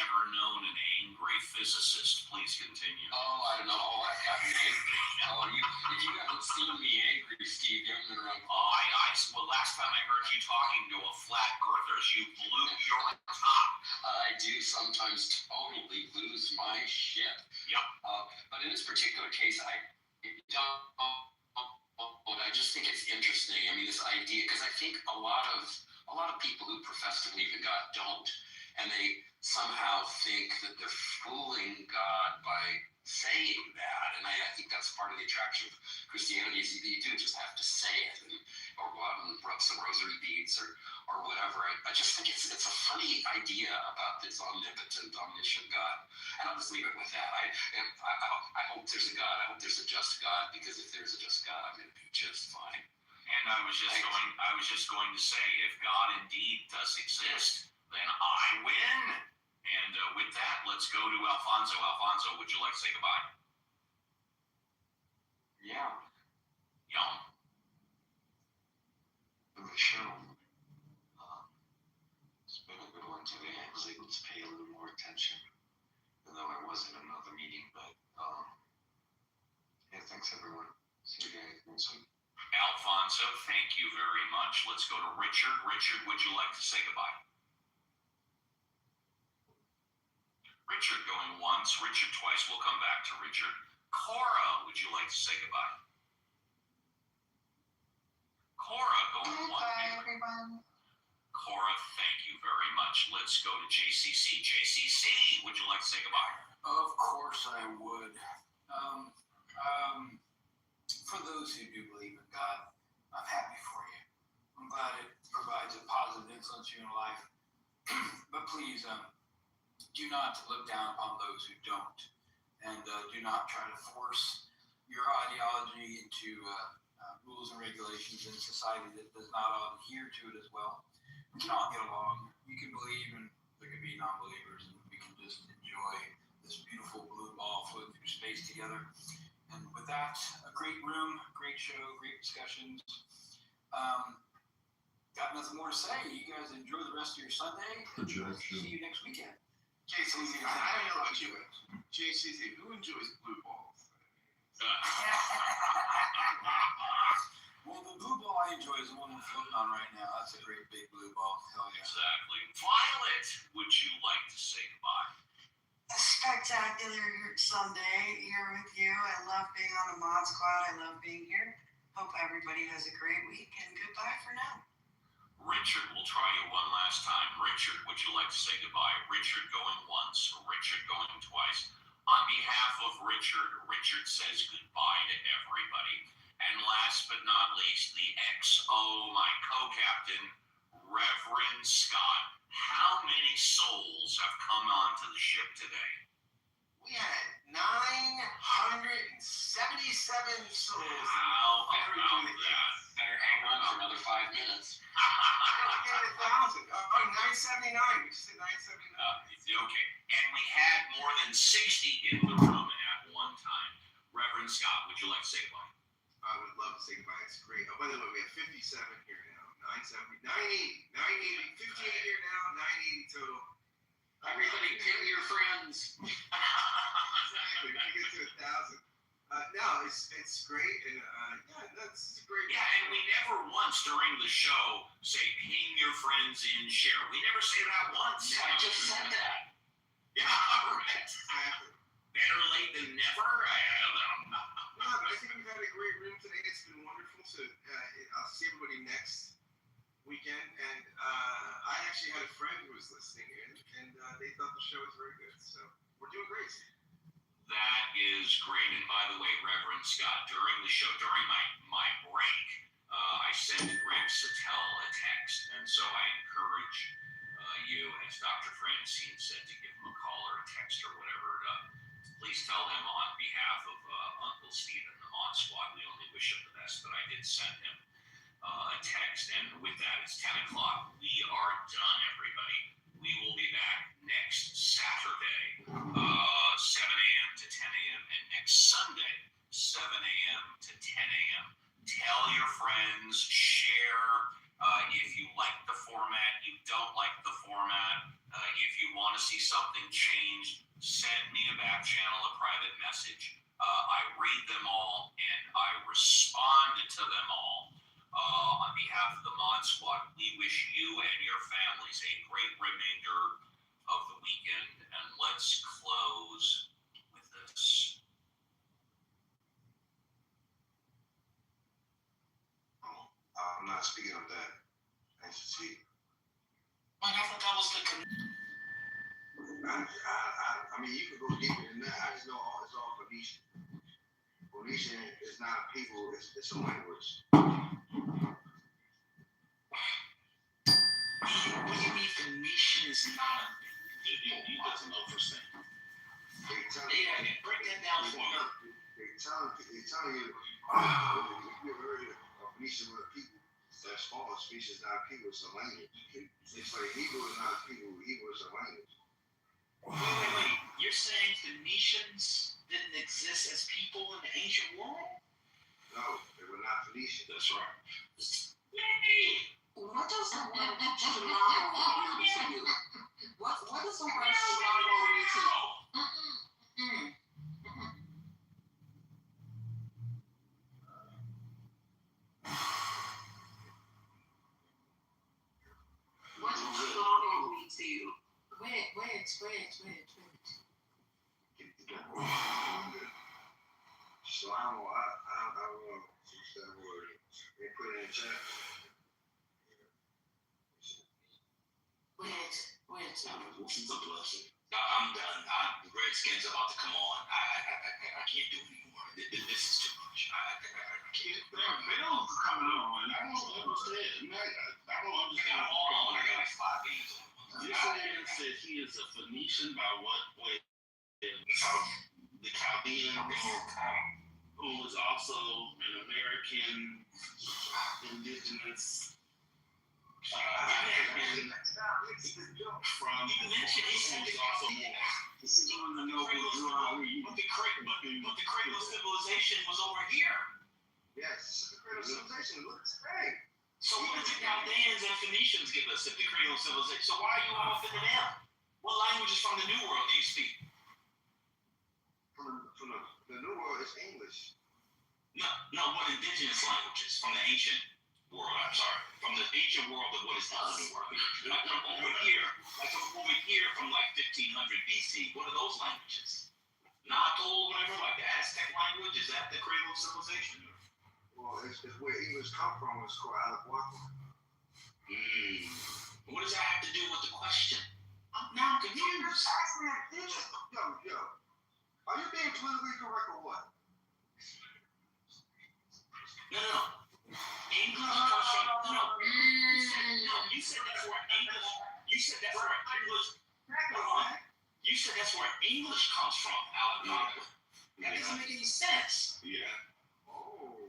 never known an angry physicist. Please continue. Oh, I don't know. Oh, I got me angry. Oh, you haven't seen me angry, Steve. You haven't been around. Well, last time I heard you talking to a flat earthers, you blew your top. I do sometimes totally lose my shit. Yep. But in this particular case, I just think it's interesting. I mean, this idea, because I think a lot of people who profess to believe in God don't, and they somehow think that they're fooling God by saying that. And I think that's part of the attraction of Christianity is you do just have to say it, or go out and rub some rosary beads or whatever. I just think it's a funny idea about this omnipotent, omniscient God. And I'll just leave it with that. I hope there's a God. I hope there's a just God, because if there's a just God, I'm going to be just fine. And I was just going to say, if God indeed does exist, then I win. And with that, let's go to Alfonso. Alfonso, would you like to say goodbye? Yeah. Yum. For the show. It's been a good one today. I was able to pay a little more attention, even though I was in another meeting. But yeah, thanks everyone. See you guys next week. Alfonso, thank you very much. Let's go to Richard. Richard, would you like to say goodbye? Richard going once, Richard twice. We'll come back to Richard. Cora, would you like to say goodbye? Cora going once. Bye, everyone. Cora, thank you very much. Let's go to JCC. JCC, would you like to say goodbye? Of course I would. For those who do believe in God, I'm happy for you. I'm glad it provides a positive influence in your life. But please, do not look down upon those who don't. And do not try to force your ideology into rules and regulations in a society that does not all adhere to it as well. We can all get along. You can believe, and there can be non-believers, and we can just enjoy this beautiful blue ball floating through space together. And with that, a great room, great show, great discussions. Got nothing more to say. You guys enjoy the rest of your Sunday. See you next weekend. JCC, I don't know about you, but JCC, who enjoys blue balls? Well, the blue ball I enjoy is the one I'm floating on right now. That's a great big blue ball. Hell yeah. Exactly. Violet, would you like to say goodbye? A spectacular Sunday here with you. I love being on the Mod Squad. I love being here. Hope everybody has a great week, and goodbye for now. Richard, we'll try you one last time. Richard, would you like to say goodbye? Richard going once, Richard going twice. On behalf of Richard, Richard says goodbye to everybody. And last but not least, the XO, my co-captain, Reverend Scott. How many souls have come onto the ship today? We had 977 souls. How about that? Better hang on for another 5 minutes. We had 1,000. 979. We just said 979. Okay. And we had more than 60 in the room at one time. Reverend Scott, would you like to say goodbye? I would love to say goodbye. It's great. Oh, by the way, we have 57 here now. 970, 980, 58 here now, 980 total. Everybody ping your friends. Exactly. We get to 1,000. No, it's great, and that's great. Yeah, and we never once during the show say ping your friends in, share. We never say that once. Yeah, I just said that. Yeah, right. Exactly. Better late than never. I don't know. No, but I think we've had a great room today. It's been wonderful. So I'll see everybody next weekend. And I actually had a friend who was listening in, and they thought the show was very good. So we're doing great. That is great. And by the way, Reverend Scott, during the show, during my break, I sent Greg Sattel a text. And so I encourage you, as Dr. Francine said, to give him a call or a text or whatever. Please tell him on behalf of Uncle Stephen, the Mod Squad, we only wish him the best, but I did send him a text. And with that, it's 10 o'clock. We are done, everybody. We will be back next Saturday, 7 a.m. to 10 a.m. and next Sunday, 7 a.m. to 10 a.m. Tell your friends, share. If you like the format, you don't like the format, if you want to see see something changed, send me a back channel, a private message. I read them all and I respond to them all. On behalf of the Mod Squad, we wish you and your families a great remainder of the weekend, and let's close with this. I'm not speaking of that. Thanks for speaking. I thought that was the. I mean, you can go deeper than that. I just know it's all Phoenician. Phoenician is not a people, it's a language. What do you mean Phoenician is not? You doesn't know for saying. Break that down for me. They tell you, if you ever heard of Phoenician word people, that's false. Phoenician is not a people, it's a language. It's like Hebrew is not a people, Hebrew is a language. Wait. You're saying Phoenicians didn't exist as people in the ancient world? No, they were not Phoenician. That's right. What does the word Chicago mean to you? What does the word Chicago mean to you? What does Chicago mean to you? Wait. So I don't know what's that word. They put it in chat. This is a blessing. I'm done. The Redskins about to come on. I can't do it anymore. This is too much. I can't. Bill's coming on. I don't understand. I don't understand. Hold on. I got like 5 games on. You're saying that he is a Phoenician by what way? The Chaldean, who was also an American indigenous American from who was also more. But the cradle of civilization was over here. Yes, the cradle of civilization looks great. So what did the Chaldeans and Phoenicians give us if the cradle of civilization? So why are you all offended them? What languages from the New World do you speak? From the New World is English. No, what indigenous languages from the ancient world? I'm sorry, from the ancient world of what is now the New World. Like from over here from like 1500 BC. What are those languages? Nahuatl, whatever, like the Aztec language. Is that the cradle of civilization? Well, it's where English come from. It's called Algonquin. What does that have to do with the question? I'm confused. Yo. Are you being politically correct or what? No. English comes from You said that's where English. You said that's where English. You said that's where English comes from, Algonquin. That doesn't make any sense. Yeah. Oh.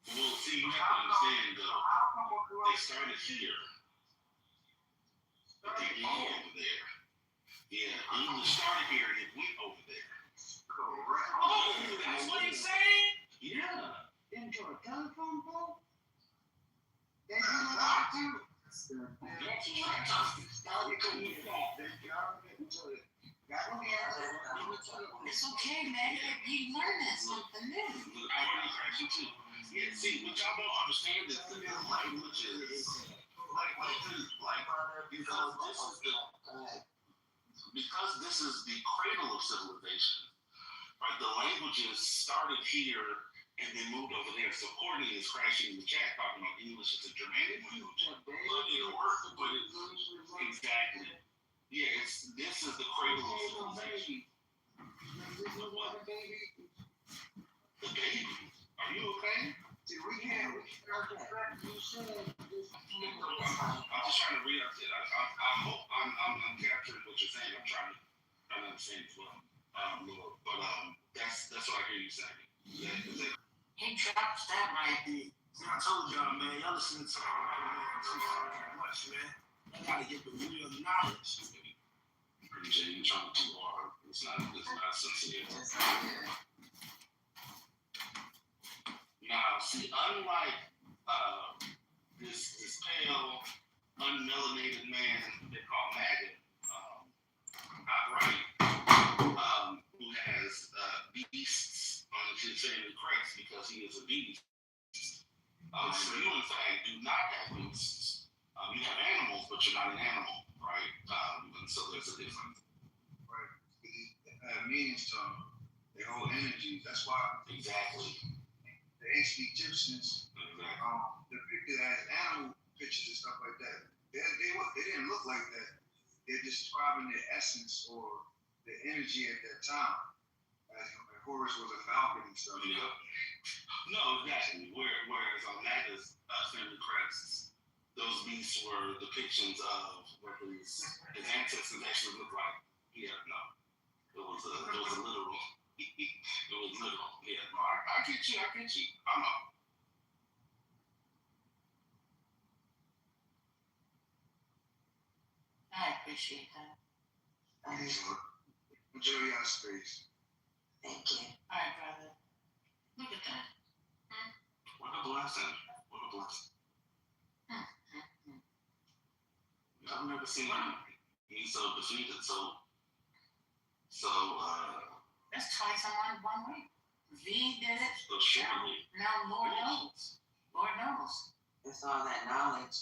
Well, see, you have to understand though. They started here, but they ended over there. Yeah, English started here and it went over there. Correct. Oh, that's what he's saying? Yeah. Into a telephone pole? It's okay, man. You learn that something new. I already crashed you too. Yeah, see, what y'all don't understand is the language is because this is the cradle of civilization, right? The languages started here and then moved over there. So Courtney is crashing in the chat talking about English is a Germanic language. But it'll work, but exactly. Yeah, this is the cradle of civilization. The baby? Are you okay? See, we can't. I'm just trying to read it. I hope I'm capturing what you're saying. I'm trying to understand as well. But that's what I hear you saying. Yeah, He drops that right there. I told y'all, man, y'all listen to too much, man. I gotta get the real knowledge. Jay, you're trying too hard. It's not sincere. Now, see, unlike this pale, unmelanated man they call MAGA, because he is a beast. So you, in fact, do not have beasts. You have animals, but you're not an animal, right? And so there's a difference. Right. Meanings to them. They hold energies. That's why Exactly. the ancient Egyptians depicted as animal pictures and stuff like that. They didn't look like that. They're describing their essence or the energy at that time. Like Horus was a falcon and stuff. Yeah. No, exactly. Whereas on Naga's family crests, those beasts were depictions of what his ancestors actually looked like. Yeah, no. It was a literal. It was literal. Yeah, no, I get you. I'm up. I appreciate that. Enjoy your space. Thank you. All right, brother. Look at that. What a blessing. I've never seen me so defeated, so That's twice on one week. V did it. surely. Now Lord knows. Lord knows. It's all that knowledge.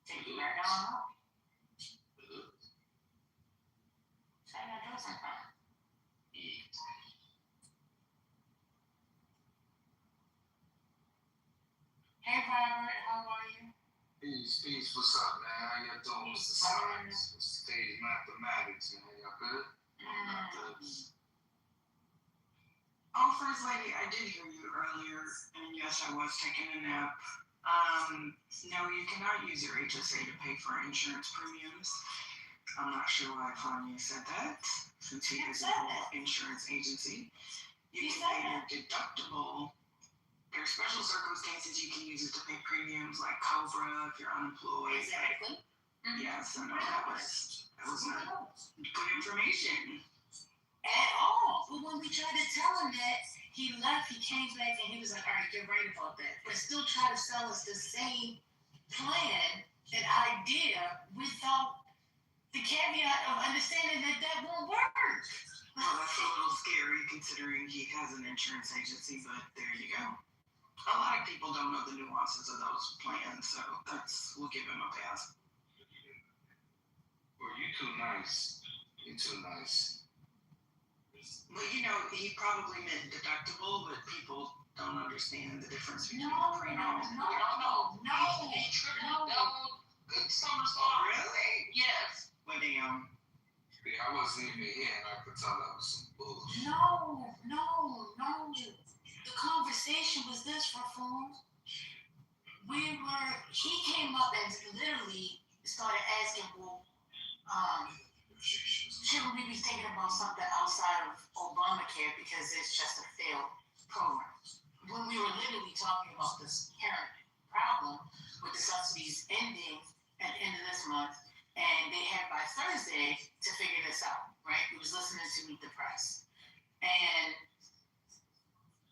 Take you right down. Say that doesn't come. Hey Robert, how are you? Peace. What's up, man? How y'all doing? Mr. Science? Stage mathematics, man. Y'all good? Oh, First Lady, I did hear you earlier, and yes, I was taking a nap. No, you cannot use your HSA to pay for insurance premiums. I'm not sure why Kanye said that, since he is an insurance agency. You can pay your deductible. There are special circumstances you can use it to pay premiums, like COBRA if you're unemployed. Exactly. Yeah, so no, that was not good information. At all. But when we tried to tell him that, he left, he came back, and he was like, all right, you're right about that. But still try to sell us the same plan and idea without the caveat of understanding that won't work. Well, that's a little scary considering he has an insurance agency, but there you go. A lot of people don't know the nuances of those plans, so we'll give him a pass. Well, you too nice. Well, he probably meant deductible, but people don't understand the difference between No. premiums. Good summer song. Really? Yes. Well, damn. I wasn't even here, and I could tell that was some bullshit. No. The conversation was this, Reform. He came up and literally started asking, well, shouldn't we be thinking about something outside of Obamacare because it's just a failed program? When we were literally talking about this inherent problem with the subsidies ending at the end of this month, and they had by Thursday to figure this out, right? We was listening to Meet the Press. And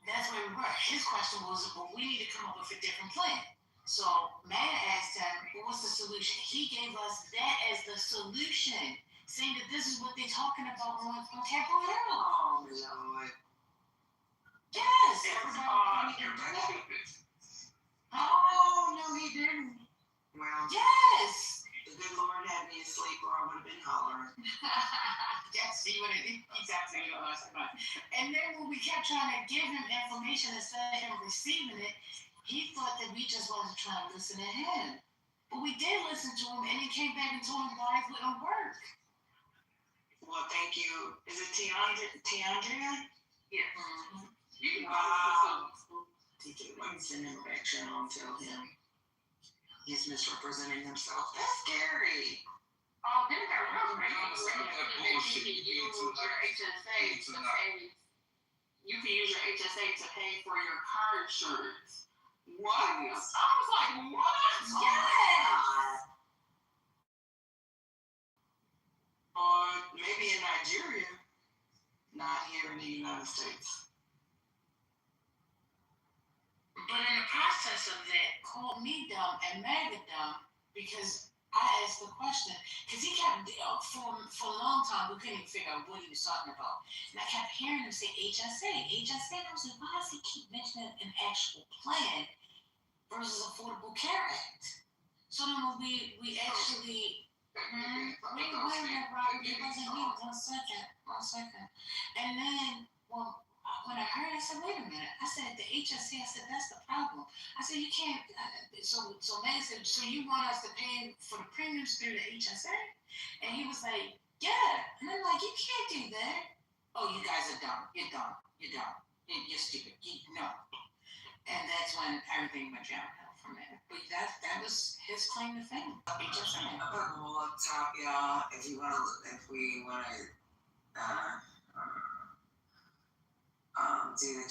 that's where we were. His question was, well, we need to come up with a different plan. So Matt asked him, well, what's the solution? He gave us that as the solution, saying that this is what they're talking about on Capitol Hill. Oh, Lord. Yes. Oh, no, he didn't. Well, Yes. the good Lord had me asleep or I would have been hollering. Yes, he would have. Exactly. And then when we kept trying to give him information instead of him receiving it, he thought that we just wasn't trying to listen to him. But we did listen to him, and he came back and told him why it wouldn't work. Well, thank you. Is it Tiandria? Yeah. Wow. TK went and send him a back channel and tell him he's misrepresenting himself. That's scary. Oh, then that real You don't understand that bullshit. You can use your HSA to pay. You can use your HSA to pay for your car insurance. What? I was like, what? Yes. Or maybe in Nigeria, not here in the United States. But in the process of that, called me dumb and MAGA dumb because I asked the question because he kept for a long time we couldn't even figure out what he was talking about, and I kept hearing him say HSA, HSA. And I was like, why does he keep mentioning an actual plan versus Affordable Care Act? So then when we actually wait a minute, Robert, it wasn't me. 1 second. And then when I heard, I said, wait a minute. I said the HSA. I said that's the problem. I said you can't. So Meg said, so you want us to pay for the premiums through the HSA? And he was like, yeah. And I'm like, you can't do that. Oh, you guys are dumb. You're dumb. You're stupid. No. And that's when everything went downhill from there. But that was his claim to fame. HSA. Well, up top, y'all, if we wanna do the